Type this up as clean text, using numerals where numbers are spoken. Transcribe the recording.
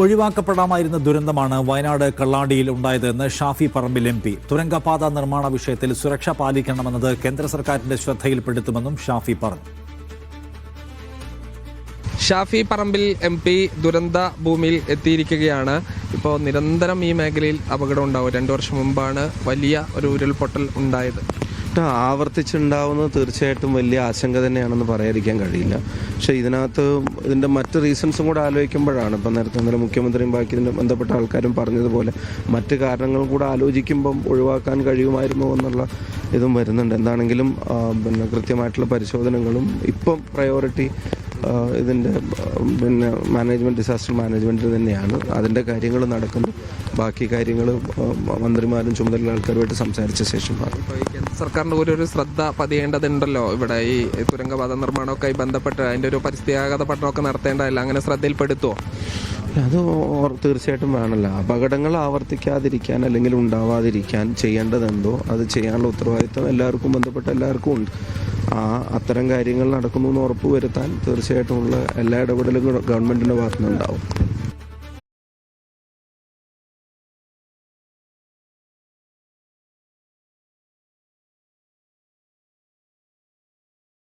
ഒഴിവാക്കപ്പെടാമായിരുന്ന ദുരന്തമാണ് വയനാട് കള്ളാടിയിൽ ഉണ്ടായതെന്ന് ഷാഫി പറമ്പിൽ MP. തുരങ്കപാത നിർമ്മാണ വിഷയത്തിൽ സുരക്ഷ പാലിക്കണമെന്നത് കേന്ദ്ര സർക്കാരിന്റെ ശ്രദ്ധയിൽപ്പെടുത്തുമെന്നും ഷാഫി പറഞ്ഞു. ഷാഫി പറമ്പിൽ MP ദുരന്ത ഭൂമിയിൽ എത്തിയിരിക്കുകയാണ്. ഇപ്പോൾ നിരന്തരം ഈ മേഖലയിൽ അപകടം ഉണ്ടാവും. 2 വർഷം മുമ്പാണ് വലിയ ഒരു ഉരുൾപൊട്ടൽ ഉണ്ടായത്. ആവർത്തിച്ചുണ്ടാവുന്നത് തീർച്ചയായിട്ടും വലിയ ആശങ്ക തന്നെയാണെന്ന് പറയാതിരിക്കാൻ കഴിയില്ല. പക്ഷേ ഇതിൻ്റെ മറ്റ് റീസൺസും കൂടെ ആലോചിക്കുമ്പോഴാണ് ഇപ്പം നേരത്തെ മുഖ്യമന്ത്രിയും ബാക്കി ഇതിൻ്റെ ബന്ധപ്പെട്ട ആൾക്കാരും പറഞ്ഞതുപോലെ മറ്റ് കാരണങ്ങളും കൂടെ ആലോചിക്കുമ്പം ഒഴിവാക്കാൻ കഴിയുമായിരുന്നോ എന്നുള്ള ഇതും വരുന്നുണ്ട്. എന്താണെങ്കിലും കൃത്യമായിട്ടുള്ള പരിശോധനകളും ഇപ്പം പ്രയോറിറ്റി ഇതിൻ്റെ മാനേജ്മെൻറ്റ്, ഡിസാസ്റ്റർ മാനേജ്മെൻറ്റ് തന്നെയാണ്. അതിൻ്റെ കാര്യങ്ങൾ നടക്കുന്നു. ബാക്കി കാര്യങ്ങൾ മന്ത്രിമാരും ചുമതലയുള്ള ആൾക്കാരുമായിട്ട് സംസാരിച്ച ശേഷം കേന്ദ്ര സർക്കാരിൻ്റെ ഒരു ശ്രദ്ധ പതിയേണ്ടതുണ്ടല്ലോ. ഇവിടെ ഈ തുരങ്കപാത നിർമ്മാണമൊക്കെ ബന്ധപ്പെട്ട് അതിൻ്റെ ഒരു പരിസ്ഥിതിയാഘാത പഠനമൊക്കെ നടത്തേണ്ടതല്ല, അങ്ങനെ ശ്രദ്ധയിൽപ്പെടുത്തുമോ? അത് തീർച്ചയായിട്ടും വേണമല്ലോ. അപകടങ്ങൾ ആവർത്തിക്കാതിരിക്കാൻ അല്ലെങ്കിൽ ഉണ്ടാവാതിരിക്കാൻ ചെയ്യേണ്ടതെന്തോ അത് ചെയ്യാനുള്ള ഉത്തരവാദിത്വം ബന്ധപ്പെട്ട എല്ലാവർക്കും ഉണ്ട്. അത്തരം കാര്യങ്ങൾ നടക്കുന്നു എന്ന് ഉറപ്പ് വരുത്താൻ തീർച്ചയായിട്ടുമുള്ള എല്ലാ ഇടപെടലും ഗവൺമെൻറ്റിൻ്റെ ഭാഗത്തുനിന്നുണ്ടാവും.